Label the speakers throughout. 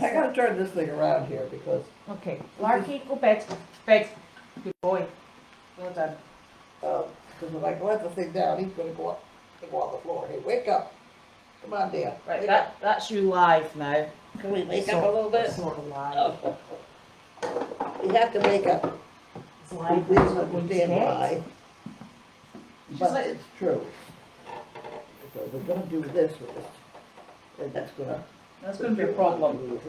Speaker 1: I gotta turn this thing around here because.
Speaker 2: Okay, Larky, go bed. Bed. Good boy. Well done.
Speaker 1: Because if I let the thing down, he's gonna go up and go on the floor. Hey, wake up. Come on, Dan.
Speaker 2: Right, that's you live now.
Speaker 1: Can we wake up a little bit?
Speaker 2: Sort of live.
Speaker 1: Oh. You have to wake up.
Speaker 2: It's live.
Speaker 1: Please understand why. But
Speaker 2: like,
Speaker 1: it's true. Because we're gonna do this with it. And that's gonna
Speaker 2: be a problem.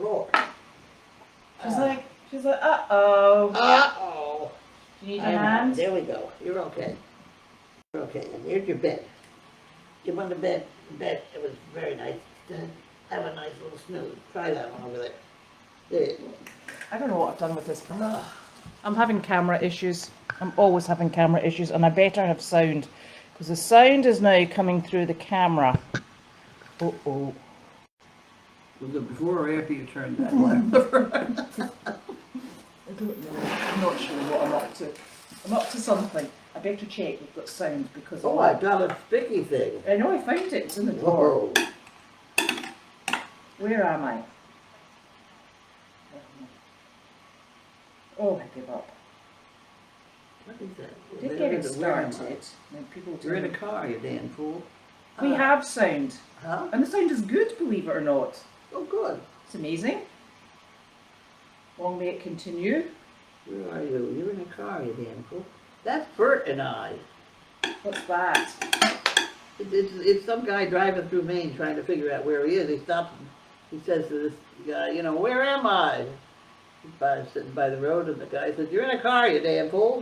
Speaker 2: She's like, uh-oh.
Speaker 1: Uh-oh.
Speaker 2: Do you need your hand?
Speaker 1: There we go. You're okay. You're okay. And there's your bed. You want the bed? It was very nice. Have a nice little snooze. Try that one over there. There.
Speaker 2: I don't know what I've done with this. I'm having camera issues. I'm always having camera issues, and I better have sound, because the sound is now coming through the camera. Uh-oh.
Speaker 1: Was it before or after you turned that light?
Speaker 2: I don't know. I'm not sure what I'm up to. I'm up to something. I better check we've got sound, because
Speaker 1: Oh, I got a sticky thing.
Speaker 2: I know, I found it. It's in the drawer.
Speaker 1: Whoa.
Speaker 2: Where am I? Oh, I give up.
Speaker 1: What is that?
Speaker 2: Did get it started. Now people
Speaker 1: You're in a car, you damn fool.
Speaker 2: We have sound.
Speaker 1: Huh?
Speaker 2: And the sound is good, believe it or not.
Speaker 1: Oh, good.
Speaker 2: It's amazing. Long may it continue.
Speaker 1: Where are you? You're in a car, you damn fool. That's Bert and I.
Speaker 2: What's that?
Speaker 1: It's some guy driving through Maine trying to figure out where he is. He stops and he says to this guy, you know, where am I? He's sitting by the road, and the guy says, you're in a car, you damn fool.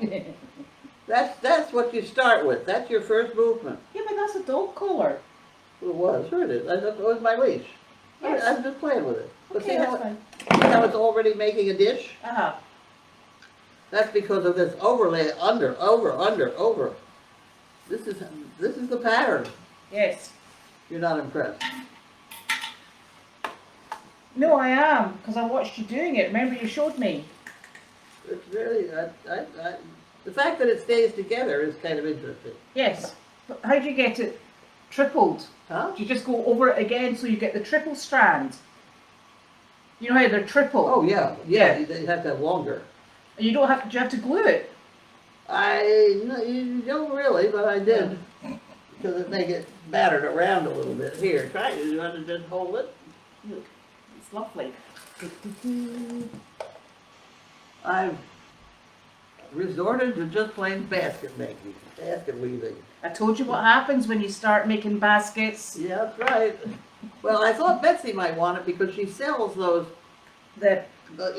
Speaker 1: That's what you start with. That's your first movement.
Speaker 2: Yeah, but that's a dog collar.
Speaker 1: Well, it was. Sure it is. That was my leash.
Speaker 2: Yes.
Speaker 1: I'm just playing with it. But
Speaker 2: Okay,
Speaker 1: see
Speaker 2: that's
Speaker 1: how,
Speaker 2: fine.
Speaker 1: see how it's already making a dish?
Speaker 2: Uh-huh.
Speaker 1: That's because of this overlay, under. This is the pattern.
Speaker 2: Yes.
Speaker 1: You're not impressed.
Speaker 2: No, I am, because I watched you doing it. Remember you showed me?
Speaker 1: It's really, the fact that it stays together is kind of interesting.
Speaker 2: Yes. But how do you get it tripled?
Speaker 1: Huh?
Speaker 2: Do you just go over it again so you get the triple strand? You know how they're triple?
Speaker 1: Oh, yeah. Yeah, you have to have longer.
Speaker 2: And you don't have to, do you have to glue it?
Speaker 1: No, you don't really, but I did. Because it may get battered around a little bit. Here, try it. You want to just hold it?
Speaker 2: Look, it's lovely.
Speaker 1: I've resorted to just plain basket making, basket weaving.
Speaker 2: I told you what happens when you start making baskets.
Speaker 1: Yeah, that's right. Well, I thought Betsy might want it because she sells those the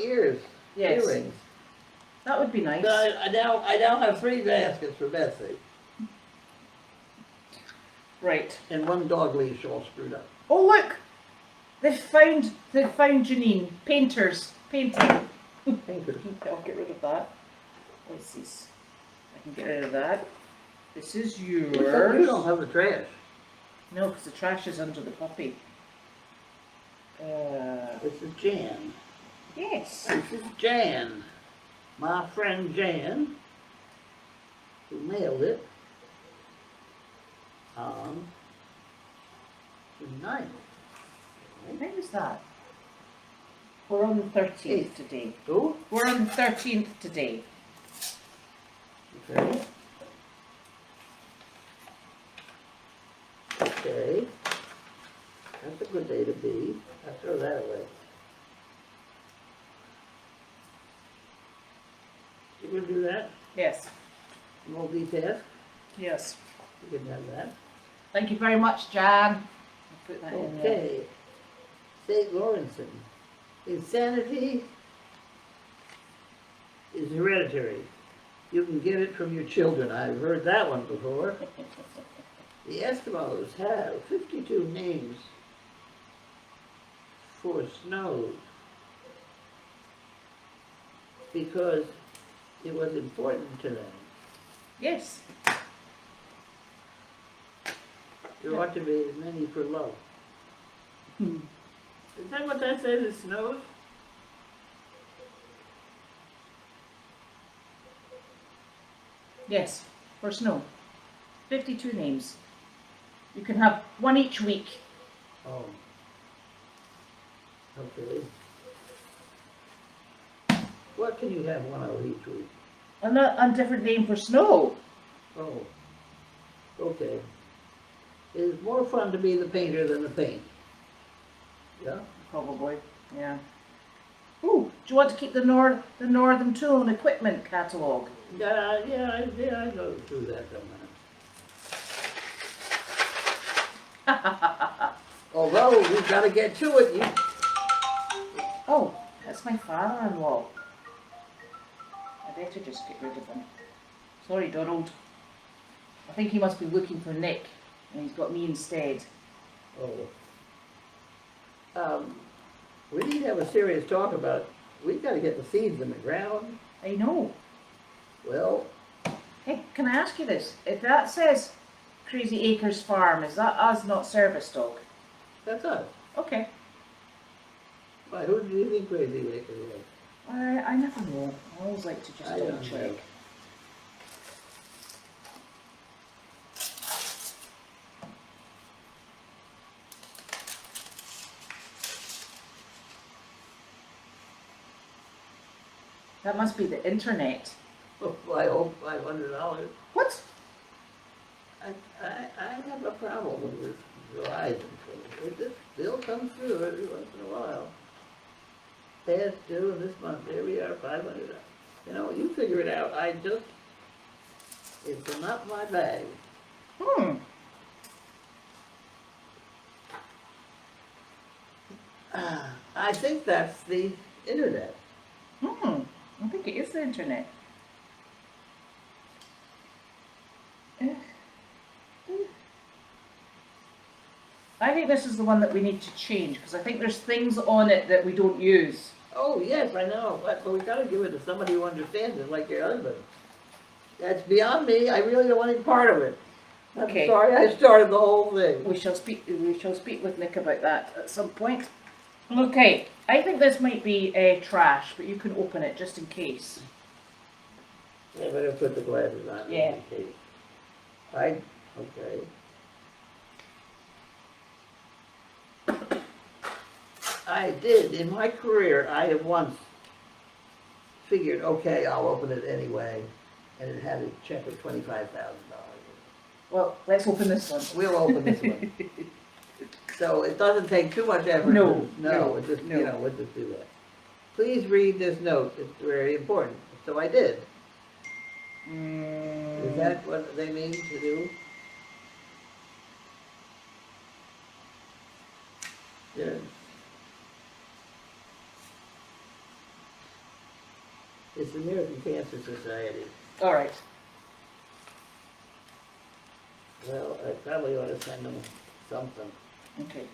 Speaker 1: ears,
Speaker 2: Yes.
Speaker 1: earrings.
Speaker 2: That would be nice.
Speaker 1: So I now have 3 baskets for Betsy.
Speaker 2: Right.
Speaker 1: And 1 dog leash all screwed up.
Speaker 2: Oh look! They found Janine. Painters. Painting.
Speaker 1: Painters.
Speaker 2: I'll get rid of that. What's this? I can get rid of that. This is yours.
Speaker 1: You don't have the trash.
Speaker 2: No, because the trash is under the puppy.
Speaker 1: This is Jan.
Speaker 2: Yes.
Speaker 1: This is Jan. My friend Jan, who mailed it on the 9th.
Speaker 2: When was that? We're on the 13th today.
Speaker 1: Who?
Speaker 2: We're on the 13th today.
Speaker 1: Okay. Okay. That's a good day to be. I'll throw that away. You gonna do that?
Speaker 2: Yes.
Speaker 1: Multitask?
Speaker 2: Yes.
Speaker 1: You can have that.
Speaker 2: Thank you very much, Jan. I'll put that in there.
Speaker 1: Okay. St. Lawrenson. Insanity is hereditary. You can get it from your children. I've heard that one before. The Eskimos have 52 names for snow because it was important to them.
Speaker 2: Yes.
Speaker 1: There ought to be as many for love. Is that what that says, it snows?
Speaker 2: Yes, for snow. 52 names. You can have one each week.
Speaker 1: Oh. Okay. What can you have one of each week?
Speaker 2: A different name for snow.
Speaker 1: Oh, okay. It's more fun to be the painter than the paint. Yeah?
Speaker 2: Probably, yeah. Ooh, do you want to keep the Northern Tool and Equipment catalogue?
Speaker 1: Yeah, I go through that sometimes. Although, we've got to get to it.
Speaker 2: Oh, that's my father-in-law. I better just get rid of him. Sorry, Donald. I think he must be looking for Nick, and he's got me instead.
Speaker 1: Oh. We need to have a serious talk about, we've got to get the seeds in the ground.
Speaker 2: I know.
Speaker 1: Well,
Speaker 2: Hey, can I ask you this? If that says Crazy Acres Farm, is that us, not Service Dog?
Speaker 1: that's us.
Speaker 2: Okay.
Speaker 1: Why, who do you think Crazy Acres is?
Speaker 2: I never know. I always like to just
Speaker 1: I
Speaker 2: double
Speaker 1: don't
Speaker 2: check.
Speaker 1: know.
Speaker 2: That must be the internet.
Speaker 1: Oh, I owe $500.
Speaker 2: What?
Speaker 1: I have a problem with this Verizon thing. It just still comes through every once in a while. Past due this month, there we are, $500. You know, you figure it out. It's not my bag. I think that's the internet.
Speaker 2: I think it is the internet. I think this is the one that we need to change, because I think there's things on it that we don't use.
Speaker 1: Oh, yes, I know, but we gotta give it to somebody who understands it, like your husband. That's beyond me, I really don't want any part of it. I'm
Speaker 2: Okay.
Speaker 1: sorry I started the whole thing.
Speaker 2: We shall speak with Nick about that at some point. Okay, I think this might be trash, but you can open it just in case.
Speaker 1: Yeah, better put the glasses on.
Speaker 2: Yeah.
Speaker 1: In case. Okay. I did, in my career, I have once figured, okay, I'll open it anyway, and it had a check of $25,000.
Speaker 2: Well, let's open this one.
Speaker 1: We'll open this one. So it doesn't take too much effort.
Speaker 2: No,
Speaker 1: It just,
Speaker 2: no.
Speaker 1: we'll just do that. Please read this note, it's very important. So I did. Is that what they mean to do? Yeah. It's the American Cancer Society.
Speaker 2: All right.
Speaker 1: Well, I probably ought to send them something.
Speaker 2: Okay.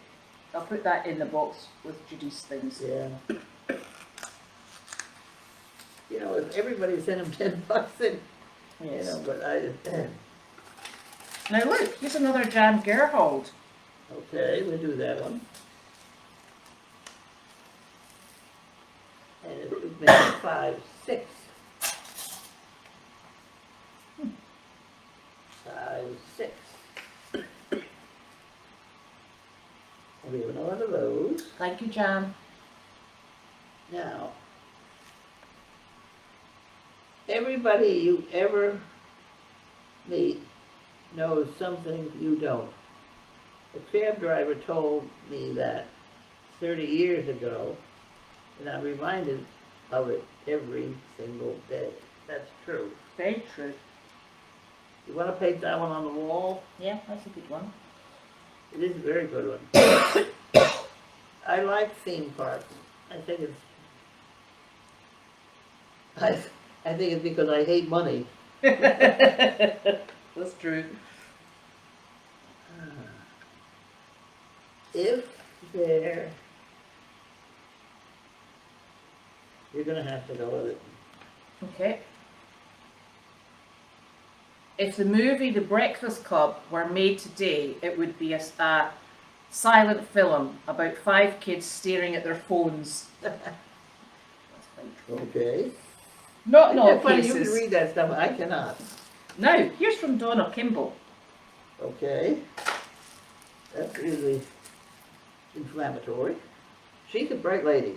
Speaker 2: I'll put that in the box with Judy's things.
Speaker 1: Yeah. You know, if everybody sent them $10 in,
Speaker 2: Yes.
Speaker 1: you know, but I,
Speaker 2: Now look, here's another Jan Gerhold.
Speaker 1: okay, we'll do that one. And it would make 5, 6. 5, 6. And we have another of those.
Speaker 2: Thank you, Jan.
Speaker 1: Now, everybody you ever meet knows something you don't. A cab driver told me that 30 years ago, and I'm reminded of it every single day. That's true.
Speaker 2: Very true.
Speaker 1: You want to paint that one on the wall?
Speaker 2: Yeah, that's a good one.
Speaker 1: It is a very good one. I like theme parks. I think it's because I hate money.
Speaker 2: That's true.
Speaker 1: If there, you're gonna have to go with it.
Speaker 2: Okay. If the movie The Breakfast Club were made today, it would be a silent film about 5 kids staring at their phones. That's fine.
Speaker 1: Okay.
Speaker 2: Not in all
Speaker 1: It's funny, you can
Speaker 2: cases.
Speaker 1: read that stuff, I cannot.
Speaker 2: Now, here's from Donna Kimball.
Speaker 1: Okay. That's really inflammatory. She's a bright lady.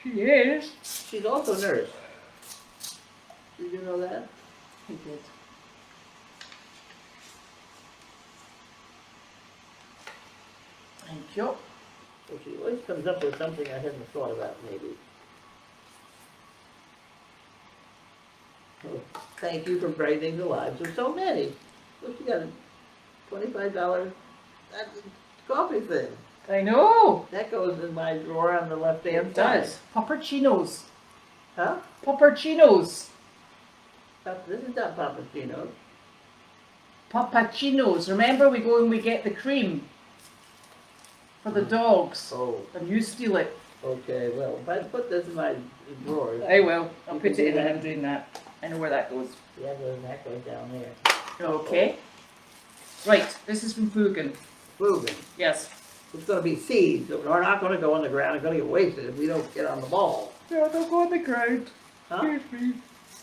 Speaker 2: She is.
Speaker 1: She's also a nurse. Did you know that?
Speaker 2: He did. Thank you.
Speaker 1: Well, she always comes up with something I hadn't thought about, maybe. Oh, thank you for brightening the lives of so many. Look, she got a $25 coffee thing.
Speaker 2: I know.
Speaker 1: That goes in my drawer on the left-hand
Speaker 2: It
Speaker 1: side.
Speaker 2: does. Puppuccinos.
Speaker 1: Huh?
Speaker 2: Puppuccinos.
Speaker 1: This is not Pappuccino.
Speaker 2: Puppuccinos. Remember we go and we get the cream for the dogs.
Speaker 1: Oh,
Speaker 2: And you steal it.
Speaker 1: okay. Well, if I put this in my drawer,
Speaker 2: I will. I'll
Speaker 1: You
Speaker 2: put
Speaker 1: can
Speaker 2: it
Speaker 1: do
Speaker 2: in when
Speaker 1: that.
Speaker 2: I'm doing that. I know where that goes.
Speaker 1: yeah, that goes down there.
Speaker 2: Okay. Right, this is from Fugan.
Speaker 1: Moving.
Speaker 2: Yes.
Speaker 1: It's going to be seeds. We're not going to go on the ground. It's going to get wasted if we don't get on the ball.
Speaker 2: No, they'll go on the ground.
Speaker 1: Huh?
Speaker 2: Excuse me.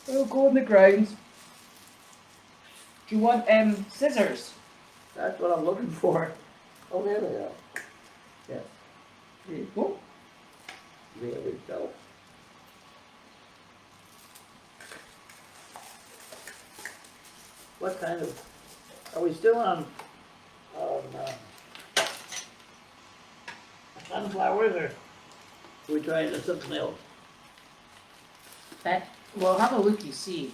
Speaker 2: They'll go on the ground. Do you want scissors?
Speaker 1: That's what I'm looking for. Oh, there they are. Yes,
Speaker 2: There you go.
Speaker 1: there we go. What kind of, are we still on sunflowers, or are we trying something else?
Speaker 2: Well, have a look, you see.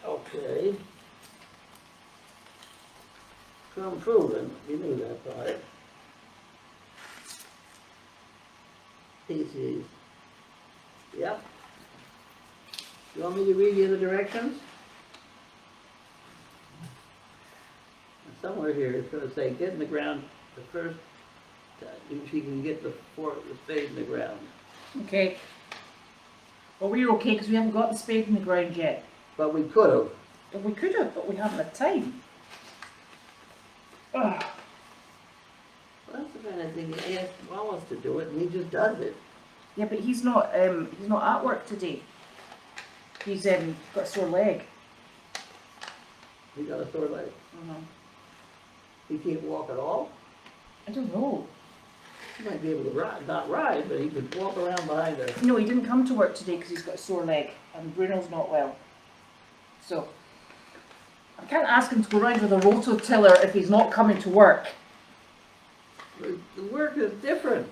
Speaker 1: Okay. From Proven, you knew that part. Species. Yep. You want me to read you the directions? Somewhere here it's going to say, get in the ground the first time, if you can get the spade in the ground.
Speaker 2: Okay. Well, we're okay because we haven't got the spade in the ground yet.
Speaker 1: But we could have.
Speaker 2: Well, we could have, but we haven't had time. Ugh.
Speaker 1: Well, that's the kind of thing you ask Wallace to do it, and he just does it.
Speaker 2: Yeah, but he's not at work today. He's got a sore leg.
Speaker 1: He got a sore leg. He can't walk at all.
Speaker 2: I don't know.
Speaker 1: He might be able to ride, not ride, but he could walk around behind her.
Speaker 2: No, he didn't come to work today because he's got a sore leg, and Bruno's not well. So I can't ask him to go round with a rototiller if he's not coming to work.
Speaker 1: The work is different.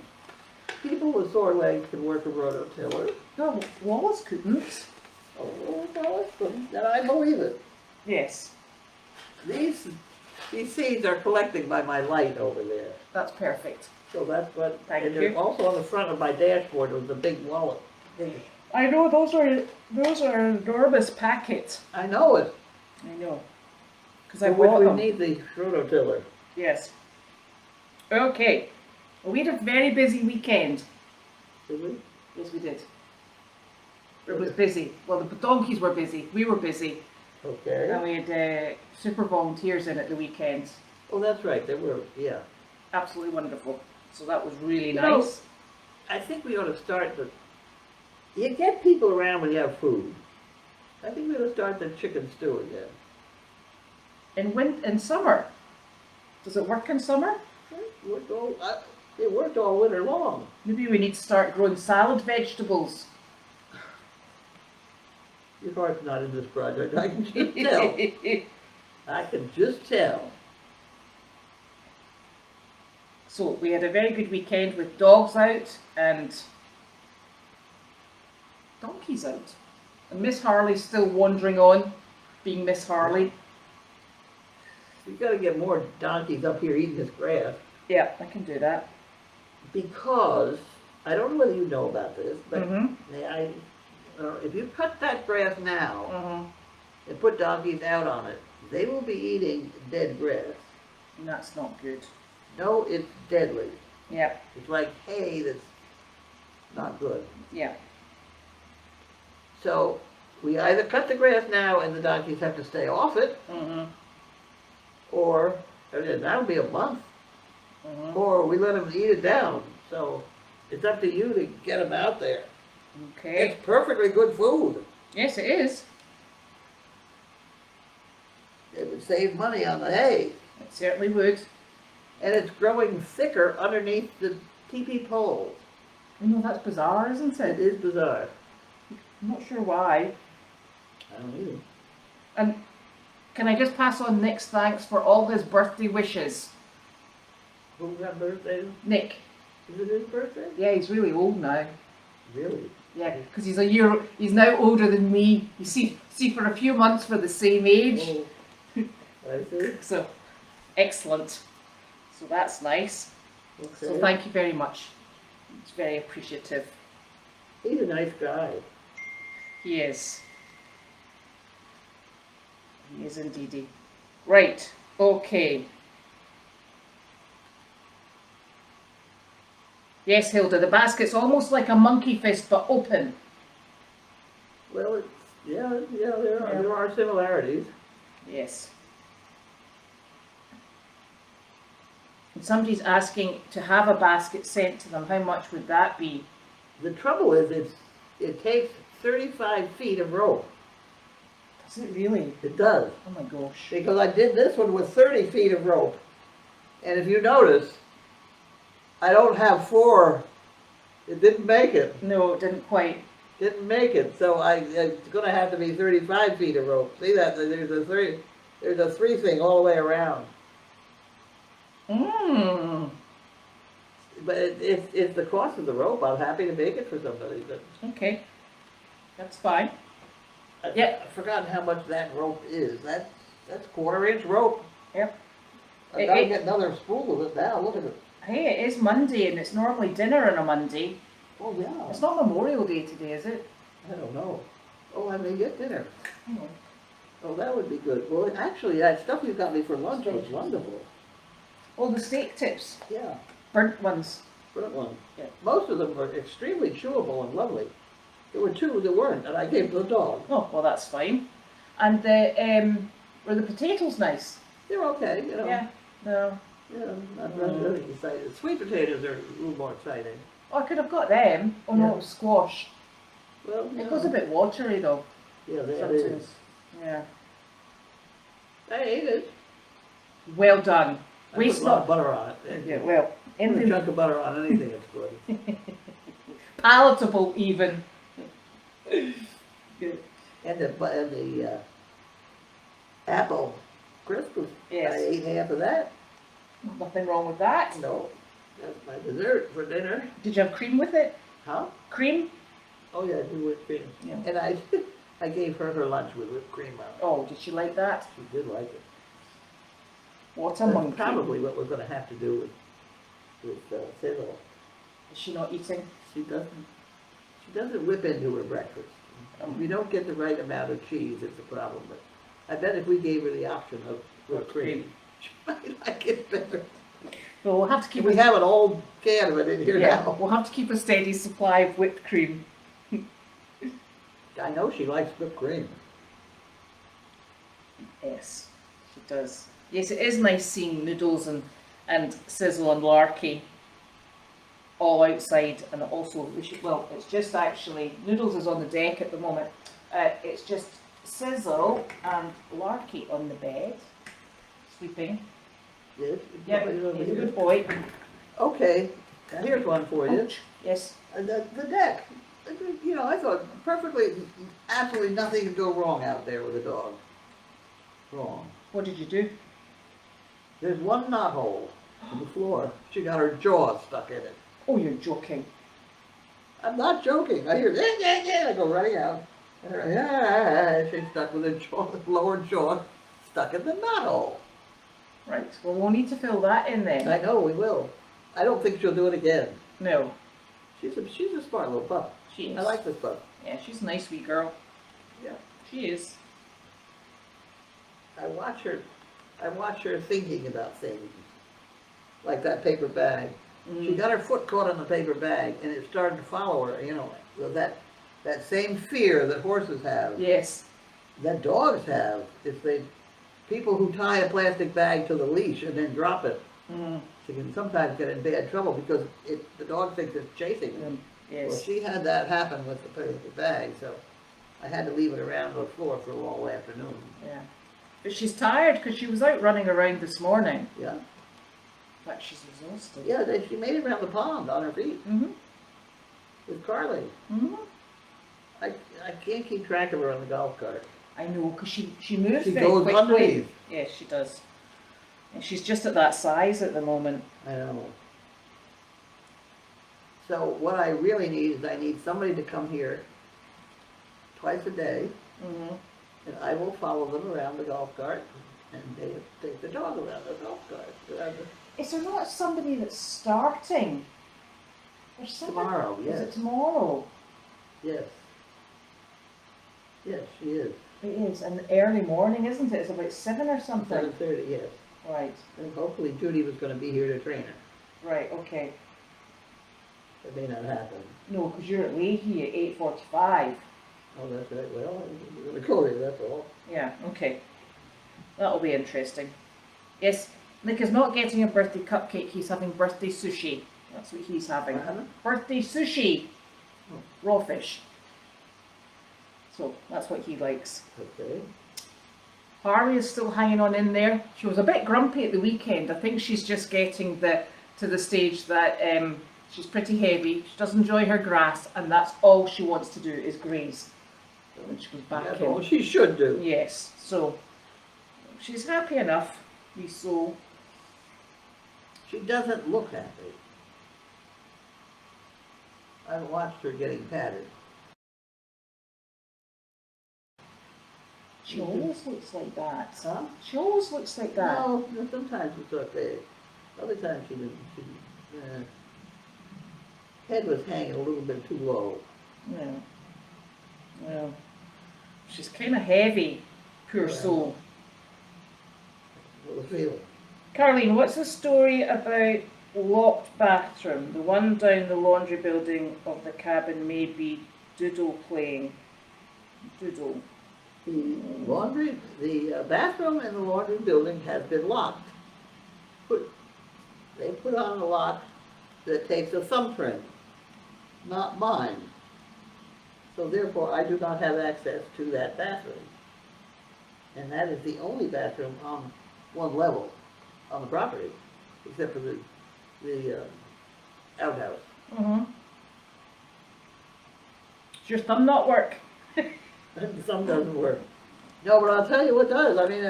Speaker 1: People with sore legs can work a rototiller.
Speaker 2: No, Wallace couldn't.
Speaker 1: Oh, no, then I believe it.
Speaker 2: Yes,
Speaker 1: These seeds are collecting by my light over there.
Speaker 2: that's perfect.
Speaker 1: So that's what,
Speaker 2: Thank
Speaker 1: and they're
Speaker 2: you.
Speaker 1: also on the front of my dashboard with the big wallet.
Speaker 2: I know those are enormous packets.
Speaker 1: I know it.
Speaker 2: I know, because I
Speaker 1: For which
Speaker 2: bought
Speaker 1: we
Speaker 2: them.
Speaker 1: need the rototiller.
Speaker 2: Yes. Okay. Well, we had a very busy weekend.
Speaker 1: Did we?
Speaker 2: Yes, we did. It was busy. Well, the donkeys were busy. We were busy.
Speaker 1: Okay.
Speaker 2: And we had super volunteers in at the weekend.
Speaker 1: Oh, that's right, they were, yeah.
Speaker 2: Absolutely wonderful. So that was really
Speaker 1: You know,
Speaker 2: nice.
Speaker 1: I think we ought to start you get people around when you have food. I think we ought to start the chicken stew again.
Speaker 2: In summer. Does it work in summer?
Speaker 1: It worked all winter long.
Speaker 2: Maybe we need to start growing salad vegetables.
Speaker 1: Your heart's not in this project, I can just tell. I can just tell.
Speaker 2: So we had a very good weekend with dogs out and donkeys out. And Miss Harley's still wandering on, being Miss Harley.
Speaker 1: We've got to get more donkeys up here eating this grass.
Speaker 2: Yeah, I can do that.
Speaker 1: Because, I don't know whether you know about this, but
Speaker 2: Mm-hmm.
Speaker 1: if you cut that grass now
Speaker 2: Mm-hmm.
Speaker 1: and put donkeys out on it, they will be eating dead grass.
Speaker 2: And that's not good.
Speaker 1: No, it's deadly.
Speaker 2: Yeah,
Speaker 1: It's like hay that's not good.
Speaker 2: yeah.
Speaker 1: So we either cut the grass now and the donkeys have to stay off it,
Speaker 2: Mm-hmm.
Speaker 1: or that'll be a month,
Speaker 2: Mm-hmm.
Speaker 1: or we let them eat it down. So it's up to you to get them out there.
Speaker 2: Okay.
Speaker 1: It's perfectly good food.
Speaker 2: Yes, it is.
Speaker 1: would save money on the hay.
Speaker 2: It certainly would.
Speaker 1: And it's growing thicker underneath the teepee poles.
Speaker 2: You know, that's bizarre, isn't
Speaker 1: It
Speaker 2: it?
Speaker 1: is bizarre.
Speaker 2: I'm not sure why.
Speaker 1: I don't either.
Speaker 2: And can I just pass on Nick's thanks for all his birthday wishes?
Speaker 1: Who's that birthday?
Speaker 2: Nick.
Speaker 1: Is it his birthday?
Speaker 2: Yeah, he's really old now.
Speaker 1: Really?
Speaker 2: Yeah, because he's now older than me. You see, for a few months we're the same age.
Speaker 1: Oh, I see.
Speaker 2: So, excellent. So that's nice.
Speaker 1: Okay.
Speaker 2: So thank you very much. It's very appreciative.
Speaker 1: He's a nice guy.
Speaker 2: He is. He is indeedy. Right, okay. Yes, Hilda, the basket's almost like a monkey fist, but open.
Speaker 1: Well, it's, there are similarities.
Speaker 2: Yes. And somebody's asking to have a basket sent to them. How much would that be?
Speaker 1: The trouble is, it takes 35 feet of rope.
Speaker 2: Does it really?
Speaker 1: It does.
Speaker 2: Oh my gosh.
Speaker 1: Because I did this one with 30 feet of rope. And if you notice, I don't have 4. It didn't make it.
Speaker 2: No, it didn't quite.
Speaker 1: Didn't make it. So it's going to have to be 35 feet of rope. See that? There's a 3 thing all the way around.
Speaker 2: Mmm.
Speaker 1: But it's the cost of the rope. I'm happy to make it for somebody. But
Speaker 2: Okay. That's fine.
Speaker 1: I've forgotten how much that rope is. That's 1/4-inch rope.
Speaker 2: Yep.
Speaker 1: I've got to get another spool of it now. Look at it.
Speaker 2: Hey, it is Monday and it's normally dinner on a Monday.
Speaker 1: Oh, yeah.
Speaker 2: It's not Memorial Day today, is it?
Speaker 1: I don't know. Oh, I may get dinner.
Speaker 2: Oh.
Speaker 1: Oh, that would be good. Well, actually, that stuff you got me for lunch was wonderful.
Speaker 2: Oh, the steak tips.
Speaker 1: Yeah,
Speaker 2: Burnt ones.
Speaker 1: front one.
Speaker 2: Yeah.
Speaker 1: Most of them were extremely chewable and lovely. There were 2 that weren't, and I gave the dog.
Speaker 2: Oh, well that's fine. And were the potatoes nice?
Speaker 1: They're okay, you know.
Speaker 2: Yeah. No.
Speaker 1: Yeah, not really excited. Sweet potatoes are a little more exciting.
Speaker 2: Oh, I could have got them. Oh no,
Speaker 1: Yeah.
Speaker 2: it was squash.
Speaker 1: Well,
Speaker 2: It goes a bit watery though.
Speaker 1: Yeah, that
Speaker 2: sometimes.
Speaker 1: is.
Speaker 2: Yeah.
Speaker 1: I ate it.
Speaker 2: Well done.
Speaker 1: I
Speaker 2: Waste
Speaker 1: put a lot
Speaker 2: not.
Speaker 1: of butter on it.
Speaker 2: Yeah, well,
Speaker 1: Put a
Speaker 2: anything
Speaker 1: chunk of butter on anything, it's good.
Speaker 2: palatable even. Good.
Speaker 1: And the apple crisp,
Speaker 2: Yes.
Speaker 1: I ate half of that.
Speaker 2: Nothing wrong with that.
Speaker 1: No, that's my dessert for dinner.
Speaker 2: Did you have cream with it?
Speaker 1: Huh?
Speaker 2: Cream?
Speaker 1: Oh yeah, I do whipped cream.
Speaker 2: Yeah.
Speaker 1: And I gave her lunch with whipped cream on it.
Speaker 2: Oh, did she like that?
Speaker 1: She did like it.
Speaker 2: What a
Speaker 1: That's
Speaker 2: monkey.
Speaker 1: probably what we're going to have to do with Sizzle.
Speaker 2: Is she not eating?
Speaker 1: She doesn't whip into her breakfast. If we don't get the right amount of cheese, it's a problem. But I bet if we gave her the option of whipped cream, she might like it better.
Speaker 2: Well, we'll have to keep
Speaker 1: We have an old can of it in here
Speaker 2: yeah,
Speaker 1: now.
Speaker 2: we'll have to keep a steady supply of whipped cream.
Speaker 1: I know she likes whipped cream.
Speaker 2: Yes, she does. Yes, it is nice seeing Noodles and Sizzle and Larky all outside, and also, well, it's just actually, Noodles is on the deck at the moment. It's just Sizzle and Larky on the bed, sleeping.
Speaker 1: Yes.
Speaker 2: Yeah, he's a good boy.
Speaker 1: Okay, now here's one for you.
Speaker 2: Yes.
Speaker 1: The deck. You know, I thought absolutely nothing could go wrong out there with a dog. Wrong.
Speaker 2: What did you do?
Speaker 1: There's one knot hole in the floor. She got her jaw stuck in it.
Speaker 2: Oh, you're joking.
Speaker 1: I'm not joking. I hear, yeah, I go running out. And she's stuck with her jaw, lower jaw stuck in the knot hole.
Speaker 2: Right, well, we'll need to fill that in then.
Speaker 1: I know, we will. I don't think she'll do it again.
Speaker 2: No.
Speaker 1: She's a smart little pup.
Speaker 2: She is.
Speaker 1: I like this pup.
Speaker 2: Yeah, she's a nice wee girl.
Speaker 1: Yeah.
Speaker 2: She is.
Speaker 1: I watch her thinking about things. Like that paper bag. She got her foot caught in the paper bag and it started to follow her, you know, so that same fear that horses have,
Speaker 2: Yes.
Speaker 1: that dogs have, people who tie a plastic bag to the leash and then drop it, she can sometimes get in bad trouble because the dog thinks it's chasing them.
Speaker 2: Yes.
Speaker 1: Well, she had that happen with the bag, so I had to leave it around the floor for all afternoon.
Speaker 2: Yeah. But she's tired because she was out running around this morning.
Speaker 1: Yeah.
Speaker 2: But she's exhausted.
Speaker 1: Yeah, she made it around the pond on her feet
Speaker 2: Mhm.
Speaker 1: with Carly.
Speaker 2: Mhm.
Speaker 1: I can't keep track of her on the golf cart.
Speaker 2: I know, because she moves
Speaker 1: She
Speaker 2: very
Speaker 1: goes
Speaker 2: quickly.
Speaker 1: underneath.
Speaker 2: Yes, she does. And she's just at that size at the moment.
Speaker 1: I know. So what I really need is I need somebody to come here twice a day,
Speaker 2: Mhm.
Speaker 1: and I will follow them around the golf cart, and they take the dog around the golf cart.
Speaker 2: Is there not somebody that's starting? There's somebody.
Speaker 1: Tomorrow,
Speaker 2: Is
Speaker 1: yes.
Speaker 2: it tomorrow?
Speaker 1: Yes. Yes, she is.
Speaker 2: It is, and early morning, isn't it? It's about 7 or something.
Speaker 1: 7:30, yes.
Speaker 2: Right,
Speaker 1: And hopefully Judy was gonna be here to train her.
Speaker 2: right, okay.
Speaker 1: It may not happen.
Speaker 2: No, because you're at Leahy at 8:45.
Speaker 1: Oh, that's right. Well, we're gonna go there, that's all.
Speaker 2: Yeah, okay. That'll be interesting. Yes, Nick is not getting a birthday cupcake, he's having birthday sushi. That's what he's having.
Speaker 1: What happened?
Speaker 2: Birthday sushi!
Speaker 1: Oh.
Speaker 2: Raw fish. So, that's what he likes.
Speaker 1: Okay.
Speaker 2: Harley is still hanging on in there. She was a bit grumpy at the weekend. I think she's just getting to the stage that she's pretty heavy. She doesn't enjoy her grass, and that's all she wants to do is graze. When she goes back
Speaker 1: That's
Speaker 2: in.
Speaker 1: all she should do.
Speaker 2: Yes, so she's happy enough. So
Speaker 1: She doesn't look happy. I've watched her getting patted.
Speaker 2: she always looks like that.
Speaker 1: Huh?
Speaker 2: She always looks like that.
Speaker 1: No, sometimes it's okay. Other times she didn't. Head was hanging a little bit too low.
Speaker 2: Yeah. Well, she's kind of heavy, poor
Speaker 1: Yeah.
Speaker 2: soul.
Speaker 1: What was feeling?
Speaker 2: Carlene, what's the story about locked bathroom? The one down the laundry building of the cabin may be doodle playing. Doodle.
Speaker 1: The bathroom in the laundry building has been locked. They put on a lock that takes a thumbprint, not mine. So therefore, I do not have access to that bathroom. And that is the only bathroom on one level on the property, except for the outhouse.
Speaker 2: Mm-hmm. Does your thumb not work?
Speaker 1: And some doesn't work. No, but I'll tell you what does. I mean,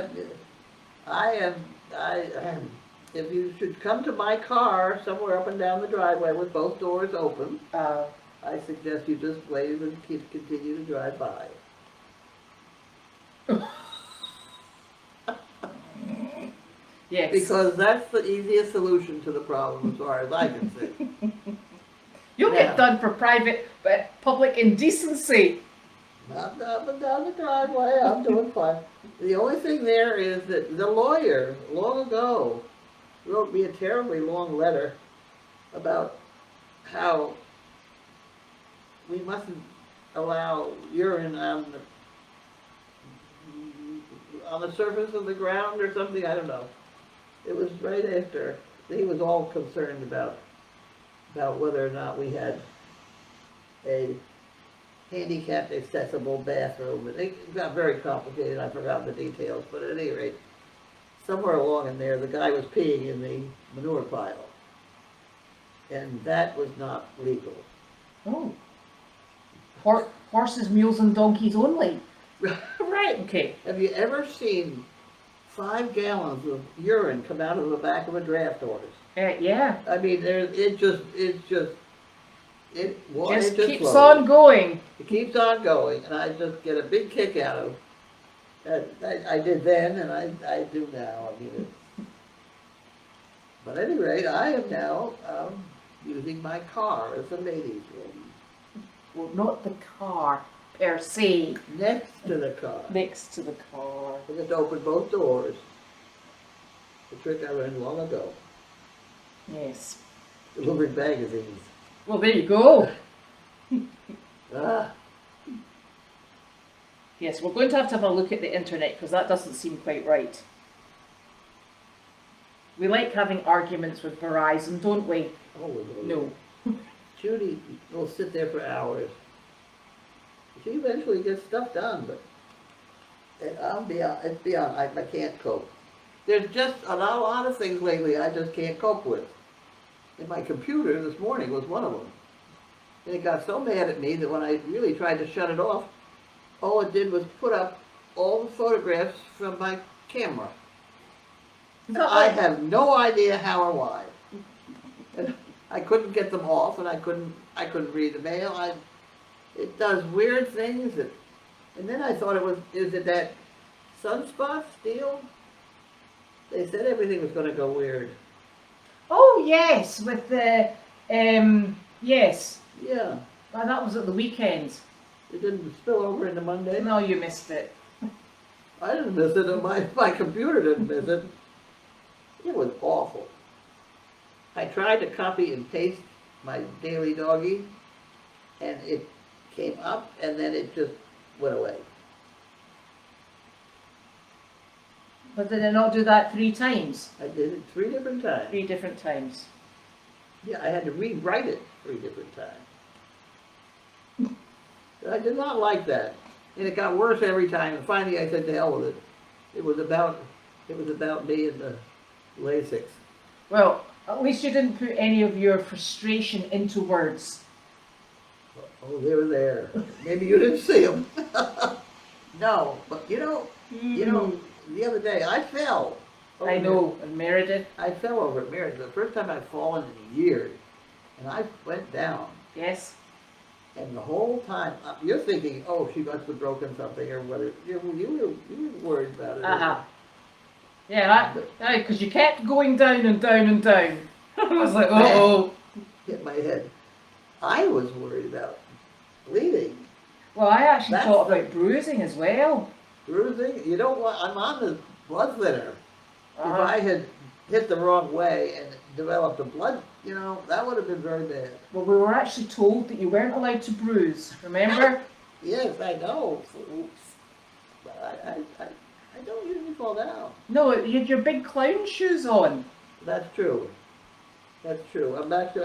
Speaker 1: if you should come to my car somewhere up and down the driveway with both doors open, I suggest you just wave and continue to drive by.
Speaker 2: Yes.
Speaker 1: Because that's the easiest solution to the problem as far as I can see.
Speaker 2: You'll
Speaker 1: Yeah.
Speaker 2: get done for private, but public indecency.
Speaker 1: Not up and down the driveway, I'm doing fine. The only thing there is that the lawyer, long ago, wrote me a terribly long letter about how we mustn't allow urine on the surface of the ground or something, I don't know. It was right after, he was all concerned about whether or not we had a handicapped accessible bathroom, and it got very complicated, I forgot the details, but at any rate, somewhere along in there, the guy was peeing in the manure pile, and that was not legal.
Speaker 2: Oh. Horses, mules, and donkeys only.
Speaker 1: Right.
Speaker 2: Okay.
Speaker 1: Have you ever seen 5 gallons of urine come out of the back of a draft horse?
Speaker 2: Yeah.
Speaker 1: I mean, it just
Speaker 2: Keeps
Speaker 1: flows.
Speaker 2: on going.
Speaker 1: It keeps on going, and I just get a big kick out of it. I did then, and I do now. I mean, but at any rate, I am now using my car as a ladies' room.
Speaker 2: Well, not the car per se.
Speaker 1: Next to the car.
Speaker 2: Next to the car.
Speaker 1: I just opened both doors. The trick I learned long ago.
Speaker 2: Yes.
Speaker 1: Delivering magazines.
Speaker 2: Well, there you go.
Speaker 1: Ah,
Speaker 2: Yes, we're going to have a look at the internet because that doesn't seem quite right. We like having arguments with Verizon, don't we?
Speaker 1: oh,
Speaker 2: No.
Speaker 1: Judy will sit there for hours. She eventually gets stuff done, but It's beyond, I can't cope. There's just a lot of things lately I just can't cope with. And my computer this morning was one of them. And it got so mad at me that when I really tried to shut it off, all it did was put up all the photographs from my camera. I have no idea how or why. And I couldn't get them off, and I couldn't read the mail. It does weird things, and then I thought is it that sunspots deal? They said everything was going to go weird.
Speaker 2: Oh yes, with the yes.
Speaker 1: Yeah.
Speaker 2: Well, that was at the weekend.
Speaker 1: It didn't spill over into Monday.
Speaker 2: No, you missed it.
Speaker 1: I didn't miss it, and my computer didn't miss it. It was awful. I tried to copy and paste my daily doggy, and it came up, and then it just went away.
Speaker 2: But did it not do that 3 times?
Speaker 1: I did it 3 different times.
Speaker 2: 3 different times.
Speaker 1: Yeah, I had to rewrite it 3 different times. I did not like that, and it got worse every time. And finally, I said, "To hell with it." It was about me and the LASIK.
Speaker 2: Well, at least you didn't put any of your frustration into words.
Speaker 1: Oh, they were there. Maybe you didn't see them. No, but you know, the other day I fell.
Speaker 2: I know, and Meredith.
Speaker 1: I fell over at Meredith. The first time I've fallen in years, and I went down.
Speaker 2: Yes.
Speaker 1: And the whole time, you're thinking, "Oh, she must have broken something," or whether you were worried about it.
Speaker 2: Yeah, because you kept going down and down and down. I was like, oh.
Speaker 1: Hit my head. I was worried about bleeding.
Speaker 2: Well, I actually thought about bruising as well.
Speaker 1: Bruising? You don't want, I'm on the blood thinner. If I had hit the wrong way and developed a blood, that would have been very bad.
Speaker 2: Well, we were actually told that you weren't allowed to bruise, remember?
Speaker 1: Yes, I know. Oops. But I don't usually fall down.
Speaker 2: No, you had your big clown shoes on.
Speaker 1: That's true. That's true. I'm back to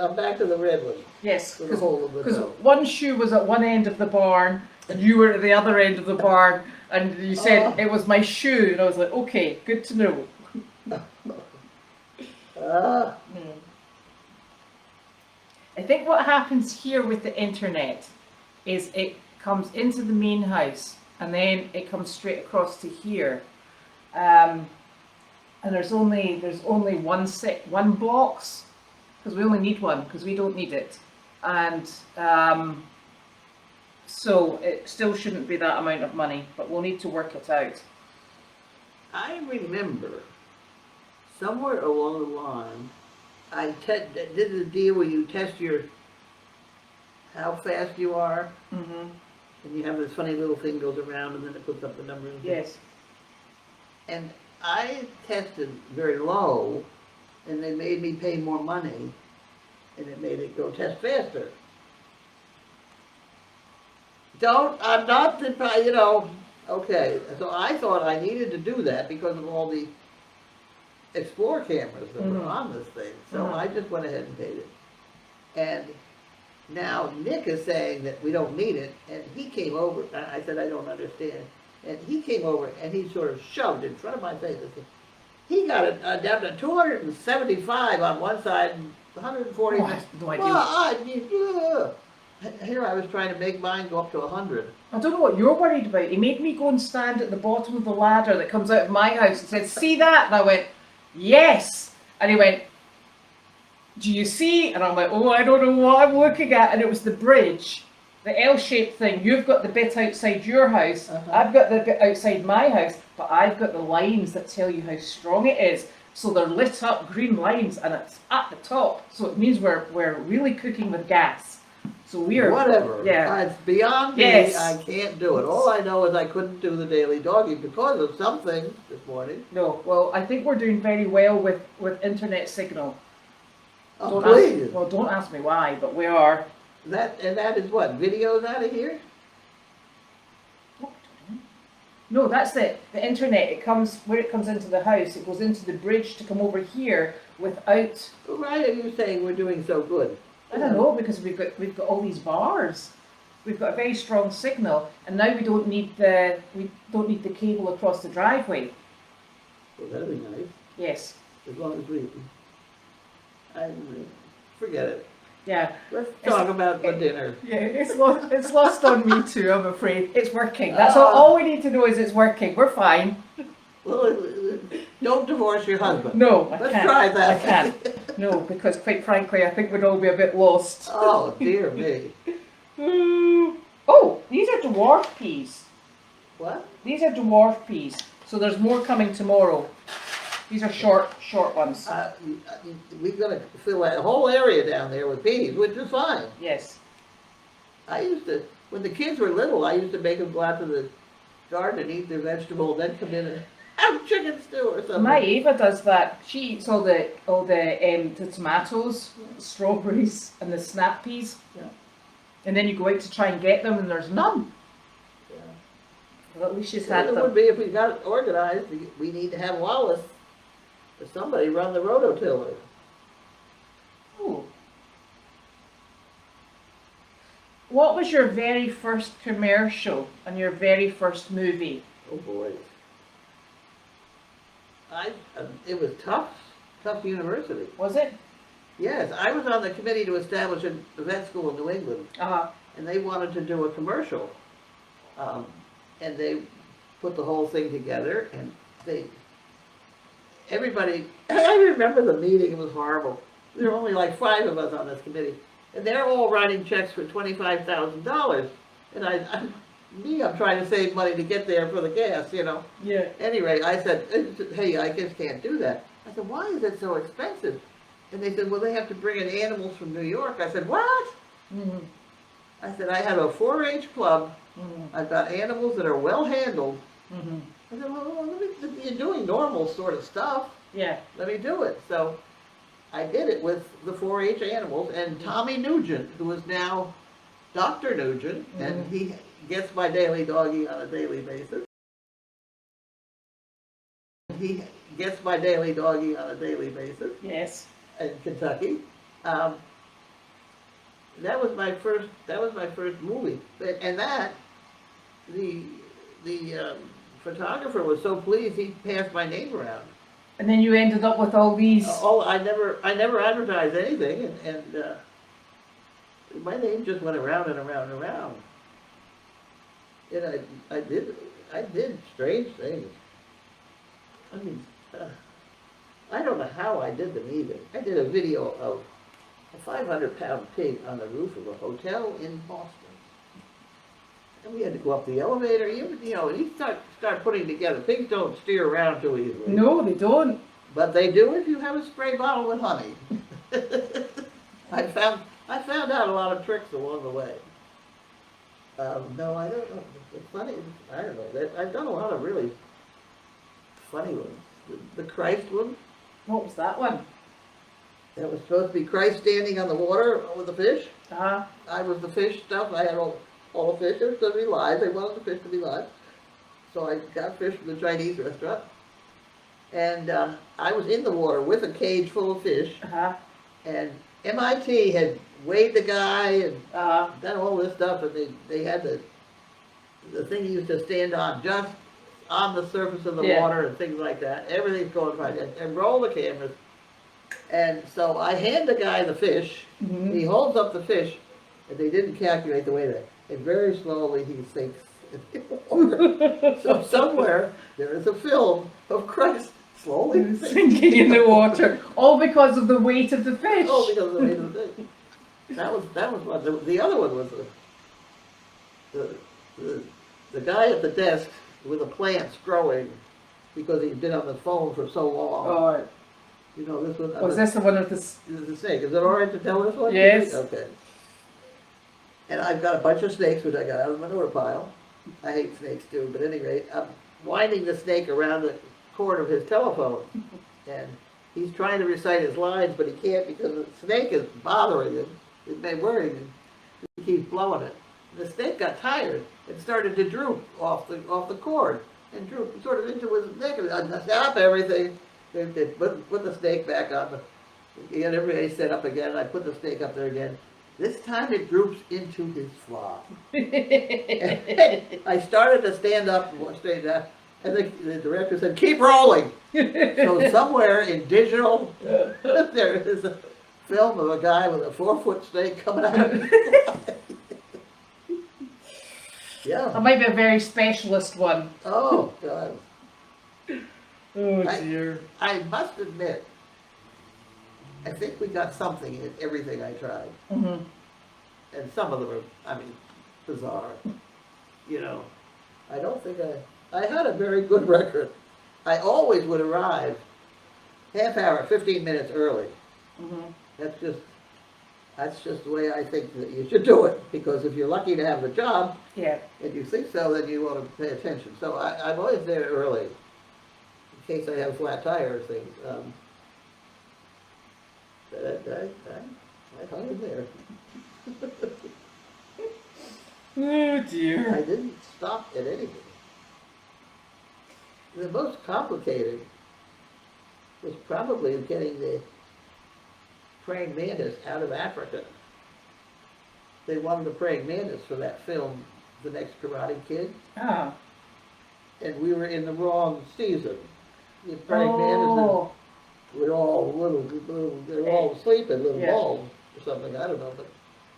Speaker 1: the red one.
Speaker 2: Yes,
Speaker 1: With the hole of the
Speaker 2: because
Speaker 1: toe.
Speaker 2: one shoe was at one end of the barn, and you were at the other end of the barn, and you said it was my shoe, and I was like, okay, good to know. I think what happens here with the internet is it comes into the main house and then it comes straight across to here, and there's only one box because we only need one because we don't need it, and so it still shouldn't be that amount of money, but we'll need to work it out.
Speaker 1: I remember somewhere along the line, I did the deal where you test how fast you are, and you have this funny little thing goes around, and then it puts up the numbers.
Speaker 2: Yes.
Speaker 1: And I tested very low, and they made me pay more money, and it made it go test faster. I'm not, okay. So I thought I needed to do that because of all the Explore cameras that were on this thing. So I just went ahead and paid it. And now Nick is saying that we don't need it, and he came over. I said, I don't understand. And he came over and he sort of shoved in front of my face. He got it down to 275 on one side and 140.
Speaker 2: No idea.
Speaker 1: Here I was trying to make mine go up to 100.
Speaker 2: I don't know what you're worried about. He made me go and stand at the bottom of the ladder that comes out of my house and said, "See that?" And I went, "Yes." And he went, "Do you see?" And I'm like, "Oh, I don't know what I'm looking at." And it was the bridge, the L-shaped thing. You've got the bit outside your house. I've got the bit outside my house, but I've got the lines that tell you how strong it is. So they're lit up green lines, and it's at the top. So it means we're really cooking with gas. So we are
Speaker 1: whatever.
Speaker 2: Yeah,
Speaker 1: it's beyond me.
Speaker 2: Yes.
Speaker 1: I can't do it. All I know is I couldn't do the daily doggy because of something this morning.
Speaker 2: No, well, I think we're doing very well with internet signal.
Speaker 1: Oh, please.
Speaker 2: Don't ask me why, but we are.
Speaker 1: That is what, videos out of here?
Speaker 2: No, that's the internet. It comes where it comes into the house. It goes into the bridge to come over here without.
Speaker 1: Why are you saying we're doing so good?
Speaker 2: I don't know, because we've got all these bars. we've got a very strong signal, and now we don't need the cable across the driveway.
Speaker 1: Well, that'd be nice,
Speaker 2: Yes.
Speaker 1: as long as I, forget it.
Speaker 2: Yeah.
Speaker 1: Let's talk about the dinner.
Speaker 2: Yeah, it's lost on me too, I'm afraid. It's working. That's all we need to know is it's working. We're fine.
Speaker 1: Well, don't divorce your husband.
Speaker 2: No, I
Speaker 1: Let's
Speaker 2: can't.
Speaker 1: try that.
Speaker 2: I can't. No, because quite frankly, I think we'd all be a bit lost.
Speaker 1: Oh, dear me.
Speaker 2: Oh, these are dwarf peas.
Speaker 1: What?
Speaker 2: These are dwarf peas. So there's more coming tomorrow. These are short ones.
Speaker 1: We're gonna fill that whole area down there with peas, which is fine.
Speaker 2: Yes.
Speaker 1: I used to, when the kids were little, I used to make them go out to the garden and eat their vegetable, then come in and have chicken stew or something.
Speaker 2: My Ava does that. She eats all the tomatoes, strawberries, and the snap peas.
Speaker 1: Yeah.
Speaker 2: And then you go out to try and get them, and there's none.
Speaker 1: Yeah.
Speaker 2: Well, at least she's
Speaker 1: Well,
Speaker 2: had
Speaker 1: it
Speaker 2: them.
Speaker 1: would be if we got it organized. We need to have Wallace or somebody run the rototiller.
Speaker 2: Oh. What was your very first commercial and your very first movie?
Speaker 1: Oh boy. It was tough university.
Speaker 2: Was it?
Speaker 1: Yes, I was on the committee to establish an event school in New England,
Speaker 2: Uh-huh.
Speaker 1: and they wanted to do a commercial. And they put the whole thing together, and everybody, I remember the meeting, it was horrible. There were only like 5 of us on this committee, and they're all writing checks for $25,000. And I'm trying to save money to get there for the gas, you know.
Speaker 2: Yeah.
Speaker 1: Anyway, I said, hey, I just can't do that. I said, why is it so expensive? And they said, well, they have to bring in animals from New York. I said, what?
Speaker 2: Mm-hmm.
Speaker 1: I said, I have a 4-H club.
Speaker 2: Mm-hmm.
Speaker 1: I've got animals that are well handled.
Speaker 2: Mm-hmm.
Speaker 1: I said, well, you're doing normal sort of stuff.
Speaker 2: Yeah.
Speaker 1: Let me do it. So I did it with the 4-H animals, and Tommy Nugent, who is now Dr. Nugent, and he gets my daily doggy on a daily basis. He gets my daily doggy on a daily basis.
Speaker 2: Yes.
Speaker 1: In Kentucky. That was my first movie, and the photographer was so pleased he passed my name around.
Speaker 2: And then you ended up with all these.
Speaker 1: I never advertised anything, and my name just went around and around and around. And I did strange things. I mean, I don't know how I did them either. I did a video of a 500-pound pig on the roof of a hotel in Boston. And we had to go up the elevator, and you start putting together. Pigs don't steer around too easily.
Speaker 2: No, they don't.
Speaker 1: But they do if you have a spray bottle with honey. I found out a lot of tricks along the way. No, I don't know. It's funny. I don't know. I've done a lot of really funny ones. The Christ one.
Speaker 2: What was that one?
Speaker 1: That was supposed to be Christ standing on the water with the fish.
Speaker 2: Uh-huh.
Speaker 1: I was the fish stuff. I had all the fish. They were supposed to be live. They wanted the fish to be live. So I got fish from the Chinese restaurant. And I was in the water with a cage full of fish.
Speaker 2: Uh-huh.
Speaker 1: And MIT had weighed the guy and done all this stuff. And they had the thing he used to stand on just on the surface of the water and things like that. Everything's going fine. And roll the cameras. And so I hand the guy the fish.
Speaker 2: Mm-hmm.
Speaker 1: He holds up the fish, and they didn't calculate the way that. And very slowly he sinks in the water. So somewhere there is a film of Christ slowly
Speaker 2: sinking in the water, all because of the weight of the fish.
Speaker 1: Oh, because of the weight of the fish. That was one. The other one was the guy at the desk with the plants growing because he'd been on the phone for so long.
Speaker 2: Oh.
Speaker 1: You know this one.
Speaker 2: Was this the one with
Speaker 1: the snake? Is it all right to tell this one?
Speaker 2: Yes.
Speaker 1: Okay. And I've got a bunch of snakes which I got out of the manure pile. I hate snakes too, but at any rate, I'm winding the snake around the cord of his telephone, and he's trying to recite his lines, but he can't because the snake is bothering him. It's been worrying him. He keeps blowing it. The snake got tired and started to droop off the cord and droop sort of into his neck. And stop everything. They put the snake back on. Get everybody set up again. And I put the snake up there again. This time it groups into his flock. I started to stand up, and the director said, keep rolling. So somewhere in digital, there is a film of a guy with a 4-foot snake coming out of his flock. Yeah.
Speaker 2: That might be a very specialist one.
Speaker 1: Oh, God.
Speaker 2: Oh
Speaker 1: I-
Speaker 2: dear.
Speaker 1: I must admit, I think we got something in everything I tried.
Speaker 2: Mm-hmm.
Speaker 1: And some of them are, I mean, bizarre. You know, I don't think I had a very good record. I always would arrive half hour, 15 minutes early.
Speaker 2: Mm-hmm.
Speaker 1: That's just the way I think that you should do it. Because if you're lucky to have the job,
Speaker 2: Yeah.
Speaker 1: and you think so, then you want to pay attention. So I'm always there early, in case I have flat tire or things. I hung in there.
Speaker 2: Oh
Speaker 1: I
Speaker 2: dear.
Speaker 1: didn't stop at anything. The most complicated was probably getting the praying mantis out of Africa. They wanted a praying mantis for that film, The Next Karate Kid,
Speaker 2: Ah.
Speaker 1: and we were in the wrong season. The praying mantises were all little, they were all asleep in little
Speaker 2: Yeah.
Speaker 1: balls or something, I don't know, but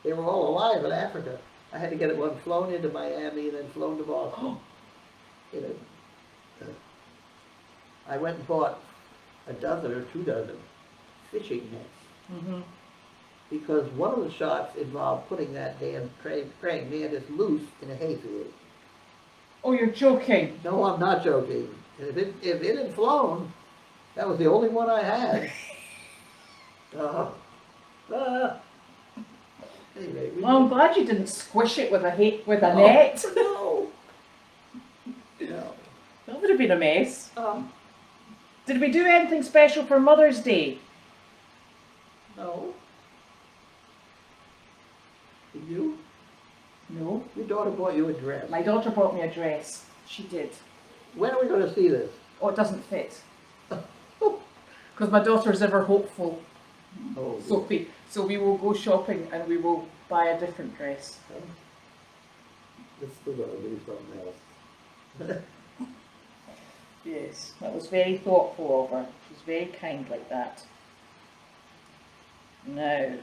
Speaker 1: they were all alive in Africa. I had to get one flown into Miami and then flown to Boston. You know, I went and bought a dozen or 2 dozen fishing nets.
Speaker 2: Mm-hmm.
Speaker 1: Because one of the shots involved putting that damn praying mantis loose in a hayfield.
Speaker 2: Oh, you're joking.
Speaker 1: No, I'm not joking. And if it had flown, that was the only one I had. Anyway,
Speaker 2: Well, I'm glad you didn't squish it with a net.
Speaker 1: No. No.
Speaker 2: That would have been a mess.
Speaker 1: Um,
Speaker 2: Did we do anything special for Mother's Day?
Speaker 1: no. Did you?
Speaker 2: No.
Speaker 1: Your daughter bought you a dress.
Speaker 2: My daughter bought me a dress. She did.
Speaker 1: When are we going to see this?
Speaker 2: Oh, it doesn't fit. Because my daughter's ever hopeful,
Speaker 1: Oh,
Speaker 2: Sophie. So we will go shopping and we will buy a different dress.
Speaker 1: it's still going to be something else.
Speaker 2: Yes. That was very thoughtful of her. She's very kind like that. Now.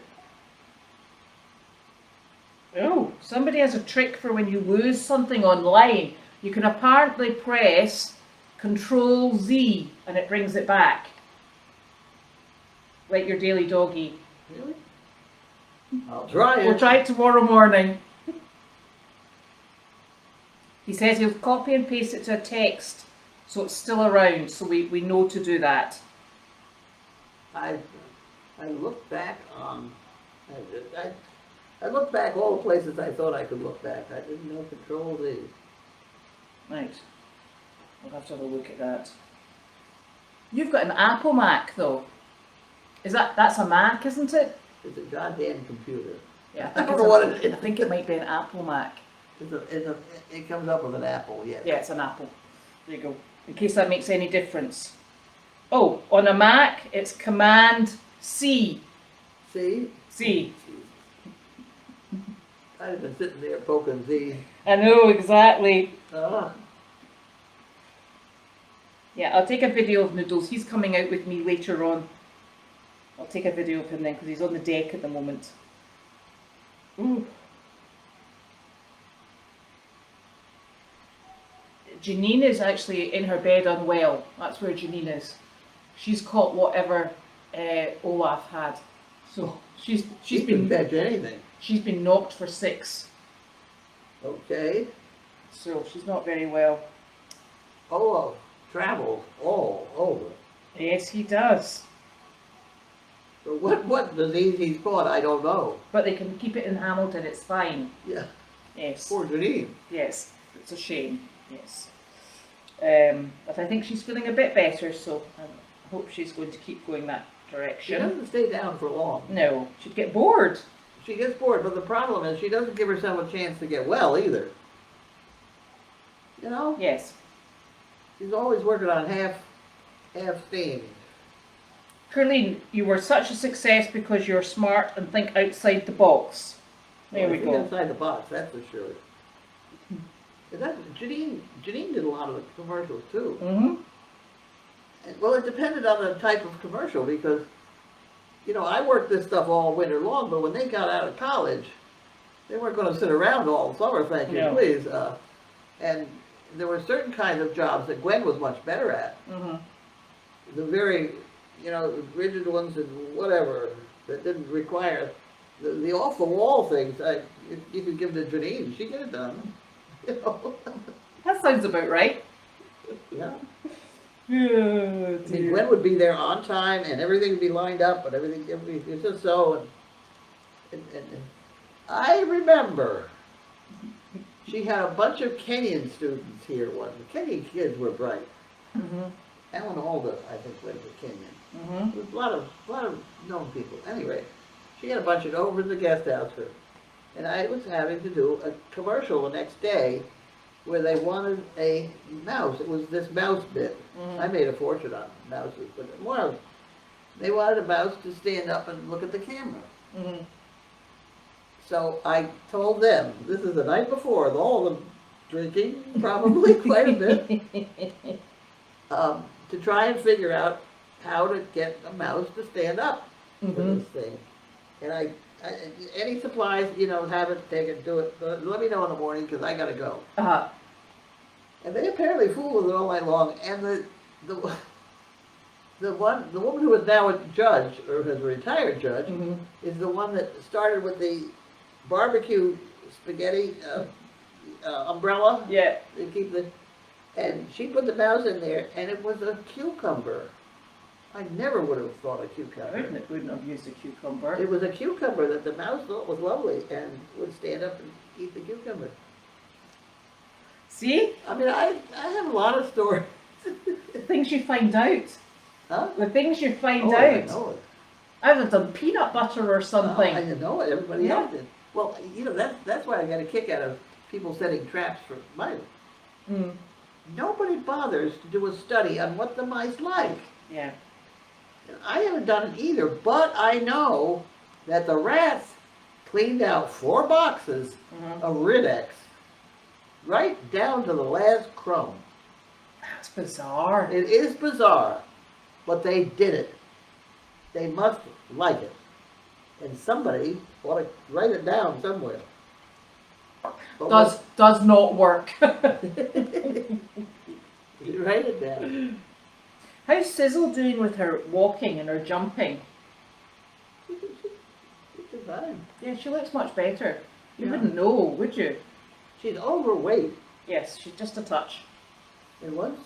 Speaker 2: Oh, somebody has a trick for when you lose something online. You can apparently press Control Z and it brings it back. Like your daily doggy.
Speaker 1: Really? I'll try it.
Speaker 2: We'll try it tomorrow morning. He says he'll copy and paste it to a text so it's still around, so we know to do that.
Speaker 1: I look back on, I look back all the places I thought I could look back. I didn't know Control Z.
Speaker 2: Right. We'll have to have a look at that. You've got an Apple Mac though. That's a Mac, isn't it?
Speaker 1: It's a goddamn computer.
Speaker 2: Yeah,
Speaker 1: I don't know what it is.
Speaker 2: I think it might be an Apple Mac.
Speaker 1: It comes up with an apple, yes.
Speaker 2: Yeah, it's an Apple. There you go. In case that makes any difference. Oh, on a Mac, it's Command C.
Speaker 1: See?
Speaker 2: C.
Speaker 1: I've been sitting there poking Z.
Speaker 2: I know, exactly.
Speaker 1: Ah,
Speaker 2: Yeah, I'll take a video of Noodles. He's coming out with me later on. I'll take a video of him then, because he's on the deck at the moment. Ooh. Janine is actually in her bed unwell. That's where Janine is. She's caught whatever Olaf had. So she's been
Speaker 1: catch anything.
Speaker 2: she's been knocked for 6.
Speaker 1: Okay.
Speaker 2: So she's not very well.
Speaker 1: Olaf travels all over.
Speaker 2: Yes, he does.
Speaker 1: So what disease he's caught, I don't know.
Speaker 2: But they can keep it in Hamilton. It's fine.
Speaker 1: Yeah.
Speaker 2: Yes.
Speaker 1: Poor Janine.
Speaker 2: Yes. It's a shame. Yes. But I think she's feeling a bit better, so I hope she's going to keep going that
Speaker 1: She
Speaker 2: direction.
Speaker 1: doesn't stay down for long.
Speaker 2: No, she'd get bored.
Speaker 1: She gets bored, but the problem is she doesn't give herself a chance to get well either. You know?
Speaker 2: Yes.
Speaker 1: She's always working on half steam.
Speaker 2: Carlene, you were such a success because you're smart and think outside the box. There we
Speaker 1: Think
Speaker 2: go.
Speaker 1: inside the box, that's for sure. And that, Janine did a lot of the commercials too.
Speaker 2: Mm-hmm.
Speaker 1: And, well, it depended on the type of commercial because, you know, I worked this stuff all winter long, but when they got out of college, they weren't going to sit around all summer, thank you,
Speaker 2: No.
Speaker 1: please. And there were certain kinds of jobs that Gwen was much better at.
Speaker 2: Mm-hmm.
Speaker 1: The very, you know, rigid ones and whatever that didn't require the off-the-wall things. You could give to Janine, she get it done. You know.
Speaker 2: That sounds about right.
Speaker 1: Yeah.
Speaker 2: Oh,
Speaker 1: I mean, Gwen would be there on time, and everything would be lined up, and everything. It's just so. And I remember she had a bunch of Kenyan students here. The Kenyan kids were bright.
Speaker 2: Mm-hmm.
Speaker 1: Alan Alda, I think, went to Kenyan.
Speaker 2: Mm-hmm.
Speaker 1: There was a lot of known people. Anyway, she had a bunch of over at the guest house for, and I was having to do a commercial the next day where they wanted a mouse. It was this mouse bit.
Speaker 2: Mm-hmm.
Speaker 1: I made a fortune on mouses, but they wanted a mouse to stand up and look at the camera.
Speaker 2: Mm-hmm.
Speaker 1: So I told them, this is the night before, with all of them drinking, probably quite a bit, to try and figure out how to get a mouse to stand up for
Speaker 2: Mm-hmm.
Speaker 1: this thing. And I any supplies, you know, have it, take it, do it. Let me know in the morning because I got to go.
Speaker 2: Uh-huh.
Speaker 1: And they apparently fooled with it all night long. And the woman who is now a judge, or has a retired judge,
Speaker 2: Mm-hmm.
Speaker 1: is the one that started with the barbecue spaghetti umbrella.
Speaker 2: Yeah.
Speaker 1: They keep and she put the mouse in there, and it was a cucumber. I never would have thought a
Speaker 2: I
Speaker 1: cucumber.
Speaker 2: wouldn't have used a cucumber.
Speaker 1: It was a cucumber that the mouse thought was lovely and would stand up and eat the cucumber.
Speaker 2: See?
Speaker 1: I mean, I have a lot of stories.
Speaker 2: The things you find out.
Speaker 1: Huh?
Speaker 2: The things you find
Speaker 1: Oh, I
Speaker 2: out.
Speaker 1: know it.
Speaker 2: I would have done peanut butter or something.
Speaker 1: I know it. Everybody
Speaker 2: Yeah.
Speaker 1: else did. Well, you know, that's why I got a kick out of people setting traps for mice.
Speaker 2: Mm.
Speaker 1: Nobody bothers to do a study on what the mice like.
Speaker 2: Yeah.
Speaker 1: I haven't done it either, but I know that the rats cleaned out 4 boxes
Speaker 2: Mm-hmm.
Speaker 1: of Ridex, right down to the last crumb.
Speaker 2: That's bizarre.
Speaker 1: It is bizarre, but they did it. They must like it. And somebody ought to write it down somewhere. But
Speaker 2: Does not work.
Speaker 1: write it down.
Speaker 2: How's Sizzle doing with her walking and her jumping?
Speaker 1: She's fine.
Speaker 2: Yeah, she looks much better. You
Speaker 1: Yeah.
Speaker 2: wouldn't know, would you?
Speaker 1: She's overweight.
Speaker 2: Yes, she's just a touch.
Speaker 1: And once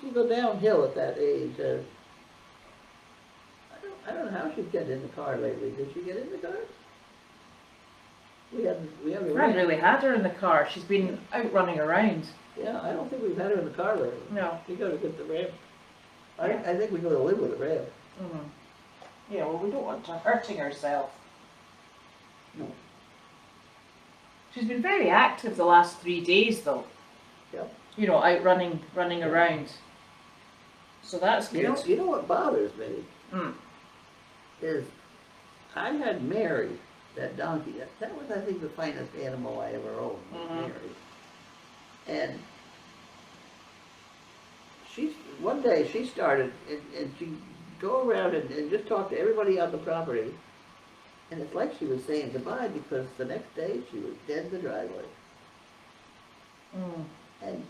Speaker 1: you go downhill at that age, I don't know how she's getting in the car lately. Did she get in the car? We haven't
Speaker 2: I haven't really had her in the car. She's been out running around.
Speaker 1: Yeah, I don't think we've had her in the car lately.
Speaker 2: No.
Speaker 1: We gotta get the ramp.
Speaker 2: Yeah.
Speaker 1: I think we gotta live with the ramp.
Speaker 2: Mm. Yeah, well, we don't want her hurting herself.
Speaker 1: No.
Speaker 2: She's been very active the last 3 days, though.
Speaker 1: Yep.
Speaker 2: You know, out running around. So that's good.
Speaker 1: You know what bothers me
Speaker 2: Mm.
Speaker 1: is I had Mary, that donkey. That was, I think, the finest animal I ever owned, was
Speaker 2: Mhm.
Speaker 1: Mary. And one day she started, and she'd go around and just talk to everybody on the property. And it's like she was saying goodbye because the next day she was dead in the driveway.
Speaker 2: Mm.
Speaker 1: And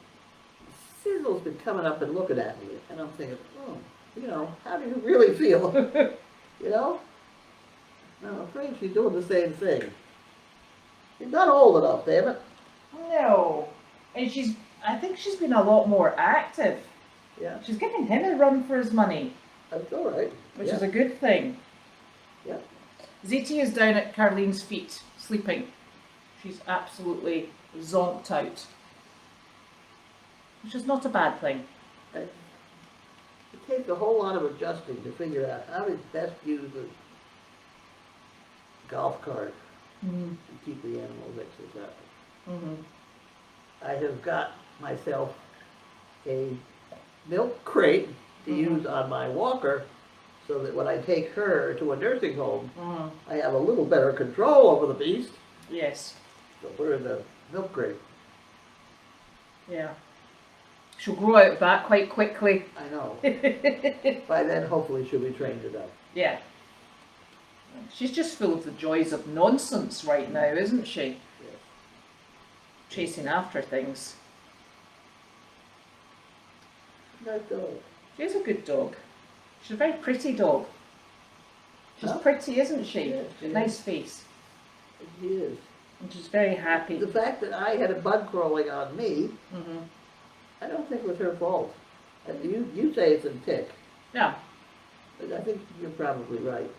Speaker 1: Sizzle's been coming up and looking at me, and I'm thinking, oh, you know, how do you really feel? You know? And I'm afraid she's doing the same thing. She's not old enough, damn it.
Speaker 2: No. And I think she's been a lot more active.
Speaker 1: Yeah,
Speaker 2: She's giving him a run for his money,
Speaker 1: that's all right.
Speaker 2: which
Speaker 1: Yeah.
Speaker 2: is a good thing.
Speaker 1: Yeah.
Speaker 2: ZT is down at Carlene's feet, sleeping. She's absolutely zonked out. Which is not a bad thing.
Speaker 1: It takes a whole lot of adjusting to figure out how to best use a golf cart
Speaker 2: Mm-hmm.
Speaker 1: to keep the animals exercising.
Speaker 2: Mm-hmm.
Speaker 1: I have got myself a milk crate to
Speaker 2: Mhm.
Speaker 1: use on my walker so that when I take her to a nursing home,
Speaker 2: Mm.
Speaker 1: I have a little better control over the beast.
Speaker 2: Yes.
Speaker 1: So we're in the milk crate.
Speaker 2: Yeah. She'll grow out of that quite quickly.
Speaker 1: I know. By then, hopefully, she'll be trained enough.
Speaker 2: Yeah. She's just full of the joys of nonsense right now, isn't she?
Speaker 1: Yes.
Speaker 2: Chasing after things.
Speaker 1: Nice dog.
Speaker 2: She's a good dog. She's a very pretty dog. She's
Speaker 1: Huh?
Speaker 2: pretty, isn't she?
Speaker 1: Yes, she
Speaker 2: Nice
Speaker 1: is.
Speaker 2: face.
Speaker 1: She is.
Speaker 2: And she's very happy.
Speaker 1: The fact that I had a bug crawling on me,
Speaker 2: Hmm.
Speaker 1: I don't think was her fault. And you say it's a tick,
Speaker 2: Yeah.
Speaker 1: but I think you're probably right.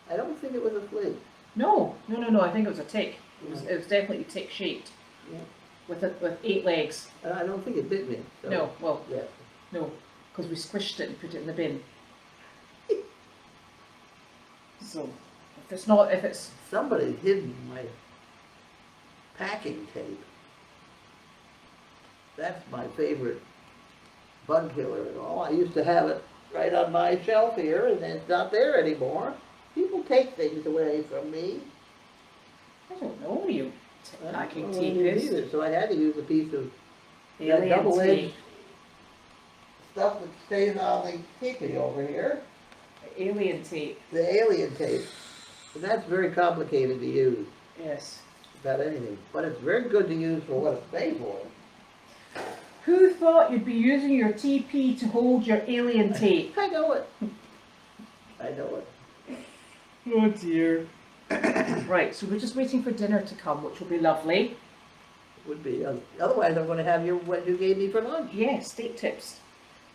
Speaker 1: I don't think it was a flea.
Speaker 2: No. I think it was a tick. It was definitely tick shaped.
Speaker 1: Yeah.
Speaker 2: With 8 legs.
Speaker 1: And I don't think it bit me. So,
Speaker 2: No, well,
Speaker 1: yeah.
Speaker 2: no, because we squished it and put it in the bin. So, if it's,
Speaker 1: Somebody's hidden my packing tape. That's my favorite bug killer at all. I used to have it right on my shelf here, and it's not there anymore. People take things away from me.
Speaker 2: I don't know what you
Speaker 1: I
Speaker 2: packing
Speaker 1: don't know
Speaker 2: tape
Speaker 1: what it is
Speaker 2: is.
Speaker 1: either, so I had to use a piece of that
Speaker 2: Alien
Speaker 1: double-edged
Speaker 2: tape.
Speaker 1: stuff that stays on the teepee over here,
Speaker 2: Alien tape,
Speaker 1: the alien tape. And that's very complicated to use,
Speaker 2: yes.
Speaker 1: about anything. But it's very good to use for what it's made for.
Speaker 2: Who thought you'd be using your TP to hold your alien tape?
Speaker 1: I know it. I know it.
Speaker 2: Oh dear. Right, so we're just waiting for dinner to come, which will be lovely.
Speaker 1: Would be. Otherwise, I'm going to have what you gave me for lunch.
Speaker 2: Yes, steak tips,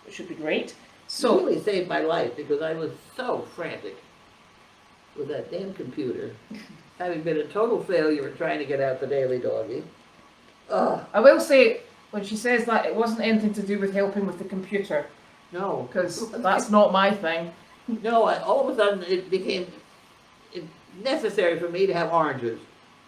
Speaker 2: which should be great.
Speaker 1: You
Speaker 2: So,
Speaker 1: really saved my life because I was so frantic with that damn computer, having been a total failure in trying to get out the daily doggy. Ugh,
Speaker 2: I will say, when she says that, it wasn't anything to do with helping with the computer,
Speaker 1: no.
Speaker 2: because that's not my thing.
Speaker 1: No, all of a sudden it became necessary for me to have oranges.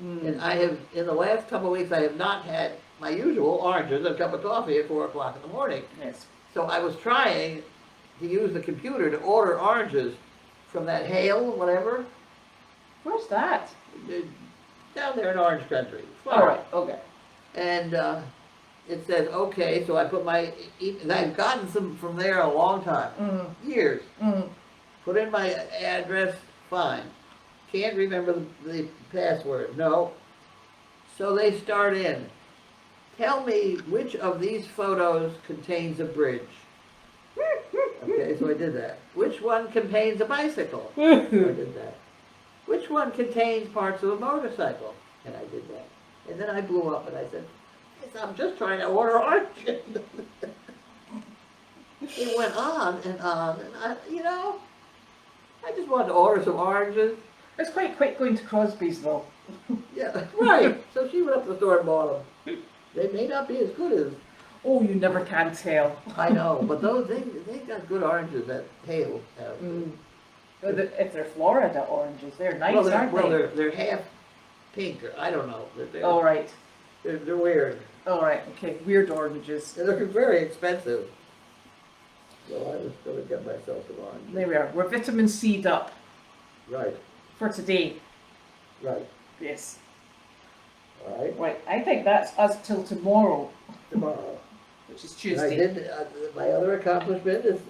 Speaker 1: And I have, in the last couple of weeks, I have not had my usual oranges, a cup of coffee at 4 o'clock in the morning.
Speaker 2: Yes.
Speaker 1: So I was trying to use the computer to order oranges from that Hale, whatever,
Speaker 2: Where's that?
Speaker 1: down there in Orange Country.
Speaker 2: All right, okay.
Speaker 1: And it says, okay, so I put and I've gotten some from there a long time, years. Put in my address, fine. Can't remember the password, no. So they start in. Tell me which of these photos contains a bridge. Okay, so I did that. Which one contains a bicycle? So I did that. Which one contains parts of a motorcycle? And I did that. And then I blew up and I said, yes, I'm just trying to order oranges. It went on, and I just wanted to order some oranges.
Speaker 2: It's quite quick going to Crosby's though.
Speaker 1: Yeah, right. So she went up to the store and bought them. They may not be as good as
Speaker 2: Oh, you never can tell.
Speaker 1: I know, but those they got good oranges at Hale.
Speaker 2: If they're Florida oranges, they're nice,
Speaker 1: Well,
Speaker 2: aren't they?
Speaker 1: they're half pink. Or I don't know.
Speaker 2: All right.
Speaker 1: They're weird.
Speaker 2: All right. Okay. Weird oranges.
Speaker 1: They're very expensive. So I was going to get myself some oranges.
Speaker 2: There we are. We're vitamin C'd up
Speaker 1: Right,
Speaker 2: for today.
Speaker 1: right.
Speaker 2: Yes.
Speaker 1: All right.
Speaker 2: Right. I think that's us till tomorrow,
Speaker 1: Tomorrow.
Speaker 2: which is
Speaker 1: And
Speaker 2: Tuesday.
Speaker 1: I did. My other accomplishment is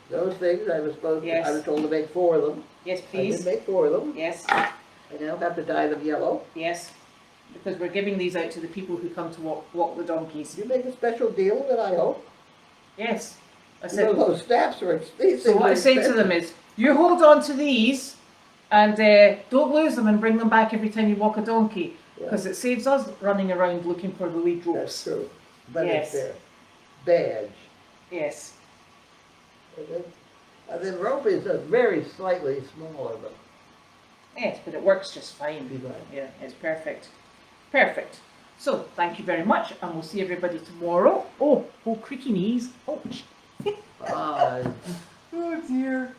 Speaker 1: those things I was supposed.
Speaker 2: Yes.
Speaker 1: I was told to make 4 of them.
Speaker 2: Yes,
Speaker 1: I did
Speaker 2: please.
Speaker 1: make 4 of them.
Speaker 2: Yes.
Speaker 1: I now have to dye them yellow.
Speaker 2: Yes. Because we're giving these out to the people who come to walk the donkeys.
Speaker 1: Did you make a special deal with it, I hope?
Speaker 2: Yes. I
Speaker 1: You know,
Speaker 2: said.
Speaker 1: those snaps are these
Speaker 2: So
Speaker 1: things
Speaker 2: what
Speaker 1: are
Speaker 2: I say to
Speaker 1: expensive.
Speaker 2: them is, you hold on to these, and don't lose them, and bring them back every time you walk a donkey, because it saves us running around looking for the lead
Speaker 1: That's
Speaker 2: ropes.
Speaker 1: true. But
Speaker 2: Yes.
Speaker 1: it's their badge.
Speaker 2: Yes.
Speaker 1: And then rope is a very slightly smaller, but
Speaker 2: Yes, but it works just fine.
Speaker 1: be fine.
Speaker 2: Yeah, it's perfect. Perfect. So, thank you very much, and we'll see everybody tomorrow. Oh, creaky knees. Ouch.
Speaker 1: Bye.
Speaker 2: Oh dear.